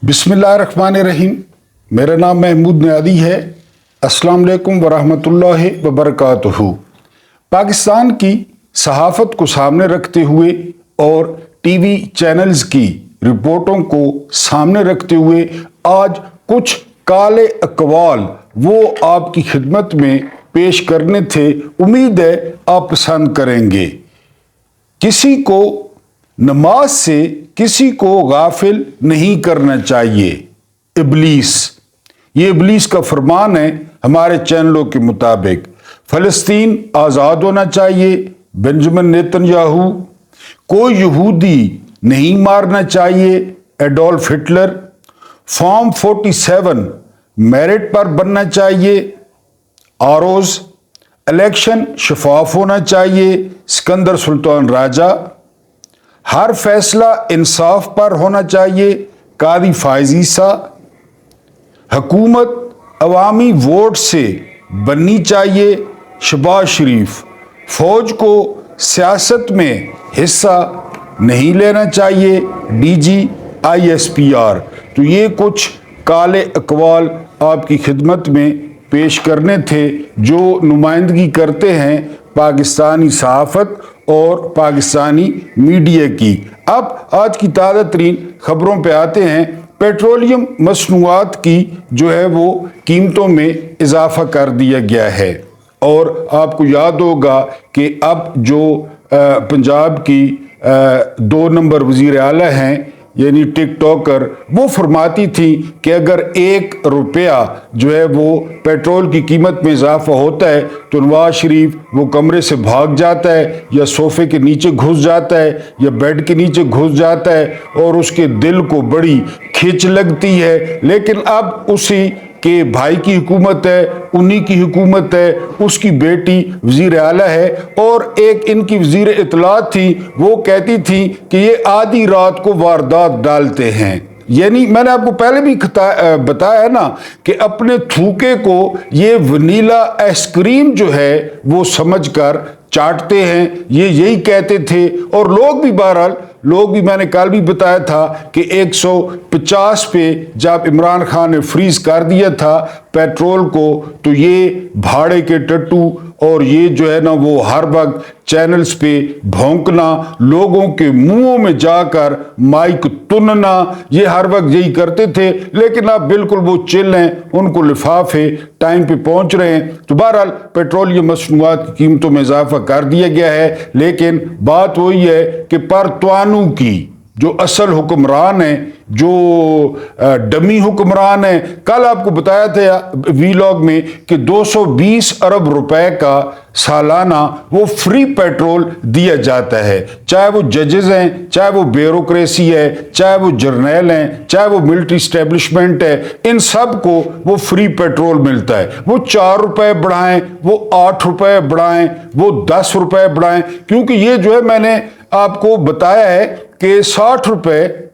बिस्मिल्लाहिर्रहमानिर्रहीम। मेरा नाम महमूद नियादी है। अस्सलाम वालेकुम वरहमतुल्लाहि वबरकातुहू। पाकिस्तान की सहाफ़त को सामने रखते हुए और टीवी चैनल्स की रिपोर्टों को सामने रखते हुए आज कुछ काले अक़वाल वो आपकी खिदमत में पेश करने थे। उम्मीद है आप पसंद करेंगे। किसी को नमाज से किसी को गाफिल नहीं करना चाहिए। इब्लीस, ये इब्लीस का फरमान है। हमारे चैनलों के मुताबिक फ़लस्तीन आज़ाद होना चाहिए। बेंजामिन नेतन्याहू, कोई यहूदी नहीं मारना चाहिए। एडोल्फ हिटलर, फॉर्म 47 मेरिट पर बनना चाहिए। आरोज, इलेक्शन शफाफ होना चाहिए। सिकंदर सुल्तान राजा, हर फैसला इंसाफ पर होना चाहिए। कादी फायजीसा, हुकूमत अवामी वोट से बननी चाहिए। शहबाज शरीफ, फौज को सियासत में हिस्सा नहीं लेना चाहिए। DG ISPR। तो ये कुछ काले अक़वाल आपकी खिदमत में पेश करने थे जो नुमाइंदगी करते हैं पाकिस्तानी सहाफ़त और पाकिस्तानी मीडिया की। अब आज की ताज़ा तरीन खबरों पे आते हैं। पेट्रोलियम मसनूआत की जो है वो कीमतों में इजाफा कर दिया गया है और आपको याद होगा कि अब जो पंजाब की 2 नंबर वज़ीर आला हैं यानी टिकटॉकर, वो फरमाती थी कि अगर 1 रुपया जो है वो पेट्रोल की कीमत में इजाफा होता है तो नवाज शरीफ वो कमरे से भाग जाता है या सोफे के नीचे घुस जाता है या बेड के नीचे घुस जाता है और उसके दिल को बड़ी खिंच लगती है। लेकिन अब उसी के भाई की हुकूमत है, उन्हीं की हुकूमत है, उसकी बेटी वज़ीर आला है और एक इनकी वज़ीर इत्तलात थी, वो कहती थी कि ये आधी रात को वारदात डालते हैं। यानी मैंने आपको पहले भी बताया है ना कि अपने थूके को ये वनीला आइसक्रीम जो है वो समझकर चाटते हैं, ये यही कहते थे। और लोग भी बहरहाल मैंने कल भी बताया था कि 150 पे जब इमरान खान ने फ्रीज कर दिया था पेट्रोल को, तो ये भाड़े के टट्टू और ये जो है ना वो हर वक्त चैनल्स पे भौंकना, लोगों के मुंहों में जाकर माइक तुनना, ये हर वक्त यही करते थे। लेकिन अब बिल्कुल वो चिल हैं, उनको लिफाफे टाइम पे पहुंच रहे हैं। तो बहरहाल पेट्रोलियम मसनूआत की कीमतों में इजाफा कर दिया गया है। लेकिन बात वही है कि परतवानू की जो असल हुक्मरान है, जो डमी हुक्मरान है, कल आपको बताया था वीलॉग में कि 220 अरब रुपए का सालाना वो फ्री पेट्रोल दिया जाता है। चाहे वो जजेस हैं, चाहे वो ब्यूरोक्रेसी है, चाहे वो जर्नैल हैं, चाहे वो मिलिट्री इस्टेब्लिशमेंट है, इन सब को वो फ्री पेट्रोल मिलता है। वो 4 रुपए बढ़ाएं, वो 8 रुपए बढ़ाएं, वो 10 रुपए बढ़ाएं, क्योंकि ये जो है मैंने आपको बताया है कि 60 रुपए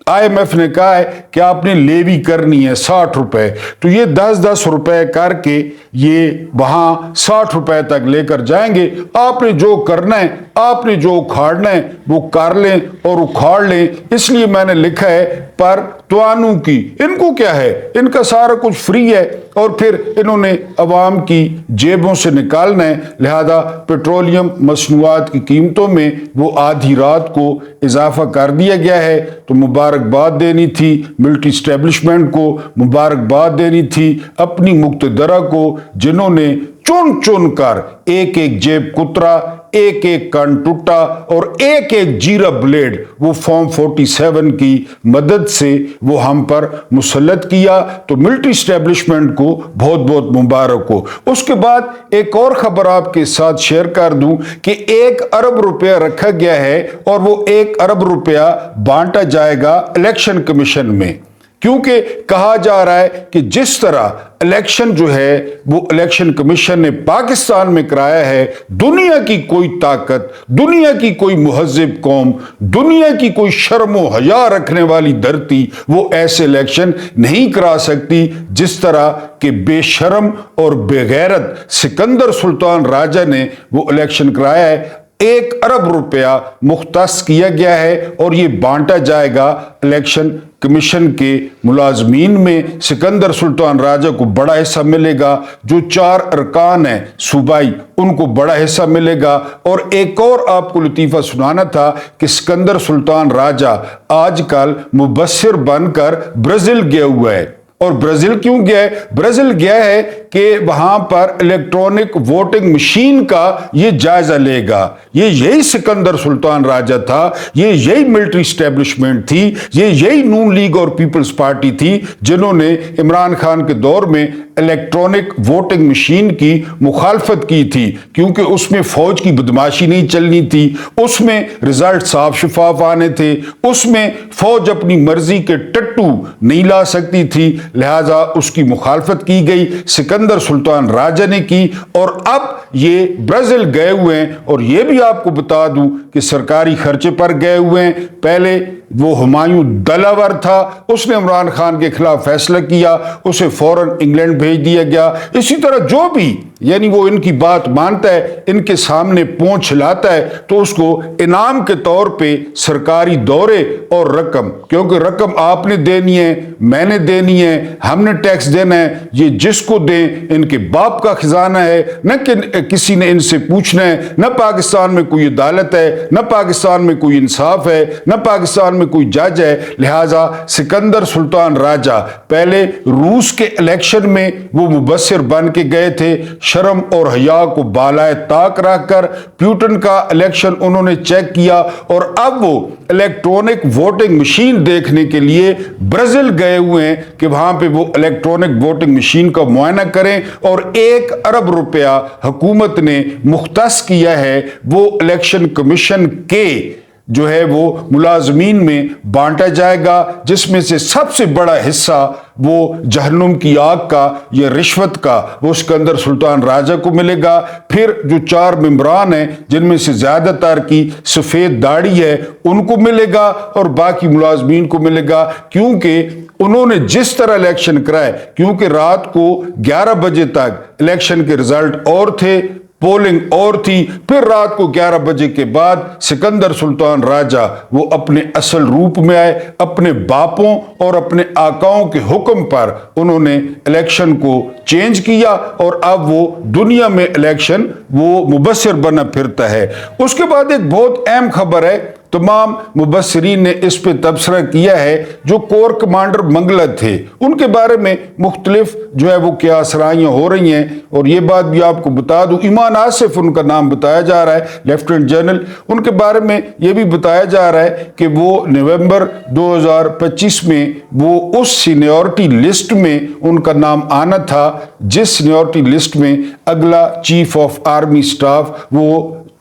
IMF ने कहा है कि आपने लेवी करनी है 60 रुपए। तो ये 10-10 रुपए करके ये वहां 60 रुपए तक लेकर जाएंगे। आपने जो करना है, आपने जो उखाड़ना है वो कर लें और उखाड़ लें। इसलिए मैंने लिखा है पर तवानू की, इनको क्या है, इनका सारा कुछ फ्री है और फिर इन्होंने अवाम की जेबों से निकालना है। लिहाजा पेट्रोलियम मसनूआत की कीमतों में वो आधी रात को इजाफा कर दिया गया है। तो मुबारकबाद देनी थी मिलिट्री इस्टेब्लिशमेंट को, मुबारकबाद देनी थी अपनी मुक्तदरा को, जिन्होंने चुन चुन कर एक एक जेब कुतरा, एक एक कान टूटा और एक एक जीरा ब्लेड वो फॉर्म 47 की मदद से वो हम पर मुसल्लत किया। तो मिलिट्री इस्टेब्लिशमेंट को बहुत बहुत मुबारक हो। उसके बाद एक और खबर आपके साथ शेयर कर दूं कि 1 अरब रुपया रखा गया है और वो 1 अरब रुपया बांटा जाएगा इलेक्शन कमीशन में, क्योंकि कहा जा रहा है कि जिस तरह इलेक्शन जो है वो इलेक्शन कमीशन ने पाकिस्तान में कराया है, दुनिया की कोई ताकत, दुनिया की कोई मुहज्जिब कौम, दुनिया की कोई शर्म व हया रखने वाली धरती वो ऐसे इलेक्शन नहीं करा सकती जिस तरह के बेशर्म और बेगैरत सिकंदर सुल्तान राजा ने वो इलेक्शन कराया है। 1 अरब रुपया मुख्तस किया गया है और ये बांटा जाएगा इलेक्शन कमीशन के मुलाजमीन में। सिकंदर सुल्तान राजा को बड़ा हिस्सा मिलेगा, जो 4 अरकान हैं सूबाई उनको बड़ा हिस्सा मिलेगा। और एक और आपको लतीफ़ा सुनाना था कि सिकंदर सुल्तान राजा आजकल मुबस्सिर बनकर ब्राज़ील गया हुआ है। और ब्राज़ील क्यों गया है? ब्राज़ील गया है कि वहां पर इलेक्ट्रॉनिक वोटिंग मशीन का ये जायजा लेगा। ये यही सिकंदर सुल्तान राजा था, ये यही मिलिट्री स्टैब्लिशमेंट थी, ये यही नून लीग और पीपल्स पार्टी थी जिन्होंने इमरान खान के दौर में इलेक्ट्रॉनिक वोटिंग मशीन की मुखालफत की थी, क्योंकि उसमें फौज की बदमाशी नहीं चलनी थी, उसमें रिजल्ट साफ शफाफ आने थे, उसमें फौज अपनी मर्जी के टट्टू नहीं ला सकती थी, लिहाजा उसकी मुखालफत की गई, सिकंदर सुल्तान राजा ने की। और अब ये ब्राज़ील गए हुए हैं। और ये भी आपको बता दूं कि सरकारी खर्चे पर गए हुए हैं। पहले वो हुमायूं दलावर था, उसने इमरान खान के खिलाफ फैसला किया, उसे फौरन इंग्लैंड भेज दिया गया। इसी तरह जो भी यानी वो इनकी बात मानता है, इनके सामने पोंछ लाता है, तो उसको इनाम के तौर पे सरकारी दौरे और रकम, क्योंकि रकम आपने देनी है, मैंने देनी है, हमने टैक्स देना है, ये जिसको दें इनके बाप का खजाना है, न कि किसी ने इनसे पूछना है। न पाकिस्तान में कोई अदालत है, न पाकिस्तान में कोई इंसाफ है, न पाकिस्तान में कोई जज है। लिहाजा सिकंदर सुल्तान राजा पहले रूस के इलेक्शन में वो मुबस्सिर बन के गए थे, शर्म और हया को बालाए ताक रखकर प्यूटन का इलेक्शन उन्होंने चेक किया। और अब वो इलेक्ट्रॉनिक वोटिंग मशीन देखने के लिए ब्राज़ील गए हुए हैं कि वहां पे वो इलेक्ट्रॉनिक वोटिंग मशीन का मुआयना करें। और 1 अरब रुपया हुकूमत ने मुख्तस किया है, वो इलेक्शन कमीशन के जो है वो मुलाजमीन में बांटा जाएगा, जिसमें से सबसे बड़ा हिस्सा वो जहन्नुम की आग का या रिश्वत का वो सिकंदर सुल्तान राजा को मिलेगा। फिर जो 4 मेंबरान हैं जिनमें से ज्यादातर की सफेद दाढ़ी है उनको मिलेगा और बाकी मुलाजमीन को मिलेगा, क्योंकि उन्होंने जिस तरह इलेक्शन कराए, क्योंकि रात को 11 बजे तक इलेक्शन के रिजल्ट और थे, पोलिंग और थी, फिर रात को 11 बजे के बाद सिकंदर सुल्तान राजा वो अपने असल रूप में आए, अपने बापों और अपने आकाओं के हुक्म पर उन्होंने इलेक्शन को चेंज किया और अब वो दुनिया में इलेक्शन वो मुबस्सिर बना फिरता है। उसके बाद एक बहुत अहम खबर है, तमाम मुबस्सिरीन ने इस पे तबसरा किया है, जो कोर कमांडर मंगला थे उनके बारे में मुख्तलिफ जो है वो क्या सराहियां हो रही हैं। और ये बात भी आपको बता दूं, ईमान आसिफ उनका नाम बताया जा रहा है, लेफ्टिनेंट जनरल, उनके बारे में ये भी बताया जा रहा है कि वो नवंबर 2025 में वो उस सीनियरिटी लिस्ट में उनका नाम आना था जिस सीनियरिटी लिस्ट में अगला चीफ ऑफ आर्मी स्टाफ वो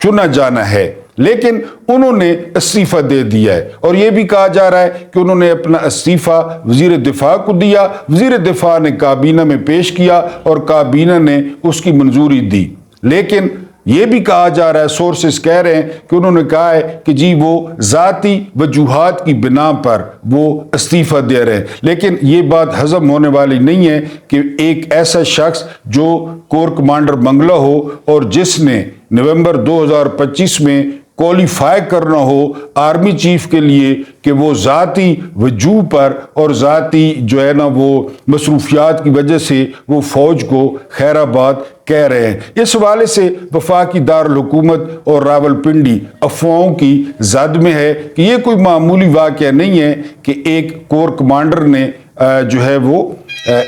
चुना जाना है, लेकिन उन्होंने इस्तीफा दे दिया है। और यह भी कहा जा रहा है कि उन्होंने अपना इस्तीफा वजीर दिफा को दिया, वजीर दिफा ने काबीना में पेश किया और काबीना ने उसकी मंजूरी दी। लेकिन यह भी कहा जा रहा है, सोर्सेस कह रहे हैं कि उन्होंने कहा है कि जी वो ज़ाती वजूहात की बिना पर वो इस्तीफा दे रहे हैं। लेकिन ये बात हजम होने वाली नहीं है कि एक ऐसा शख्स जो कोर कमांडर मंगला हो और जिसने नवंबर 2025 में क्वालिफाई करना हो आर्मी चीफ के लिए कि वो ज़ाती वजूह पर और ज़ाती जो है ना वो मसरूफियात की वजह से वो फ़ौज को खैराबाद कह रहे हैं। इस हवाले से वफाकी दारुल हुकूमत और रावलपिंडी अफवाहों की जद में है कि ये कोई मामूली वाक़या नहीं है कि एक कोर कमांडर ने जो है वो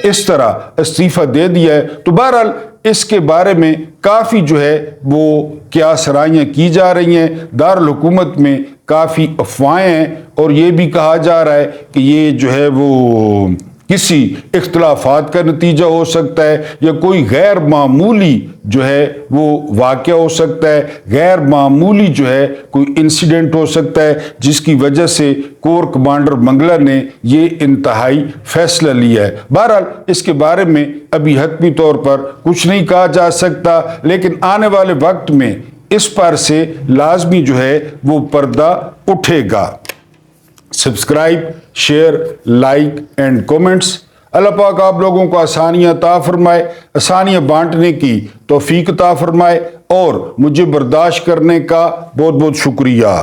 इस तरह इस्तीफा दे दिया है। तो बहरहाल इसके बारे में काफ़ी जो है वो क्या सराहियाँ की जा रही हैं, दारुल हुकूमत में काफ़ी अफवाहें हैं और ये भी कहा जा रहा है कि ये जो है वो किसी इख्तलाफात का नतीजा हो सकता है या कोई गैर मामूली जो है वो वाक़या हो सकता है, गैर मामूली जो है कोई इंसिडेंट हो सकता है जिसकी वजह से कोर कमांडर मंगला ने ये इंतहाई फैसला लिया है। बहरहाल इसके बारे में अभी हतमी तौर पर कुछ नहीं कहा जा सकता, लेकिन आने वाले वक्त में इस पर से लाजमी जो है वो पर्दा उठेगा। Subscribe, share, like and comments. अल्लाह पाक आप लोगों को आसानियाँ अता फरमाए, आसानियाँ बांटने की तौफीक अता फरमाए। اور مجھے برداشت کرنے کا بہت بہت شکریہ.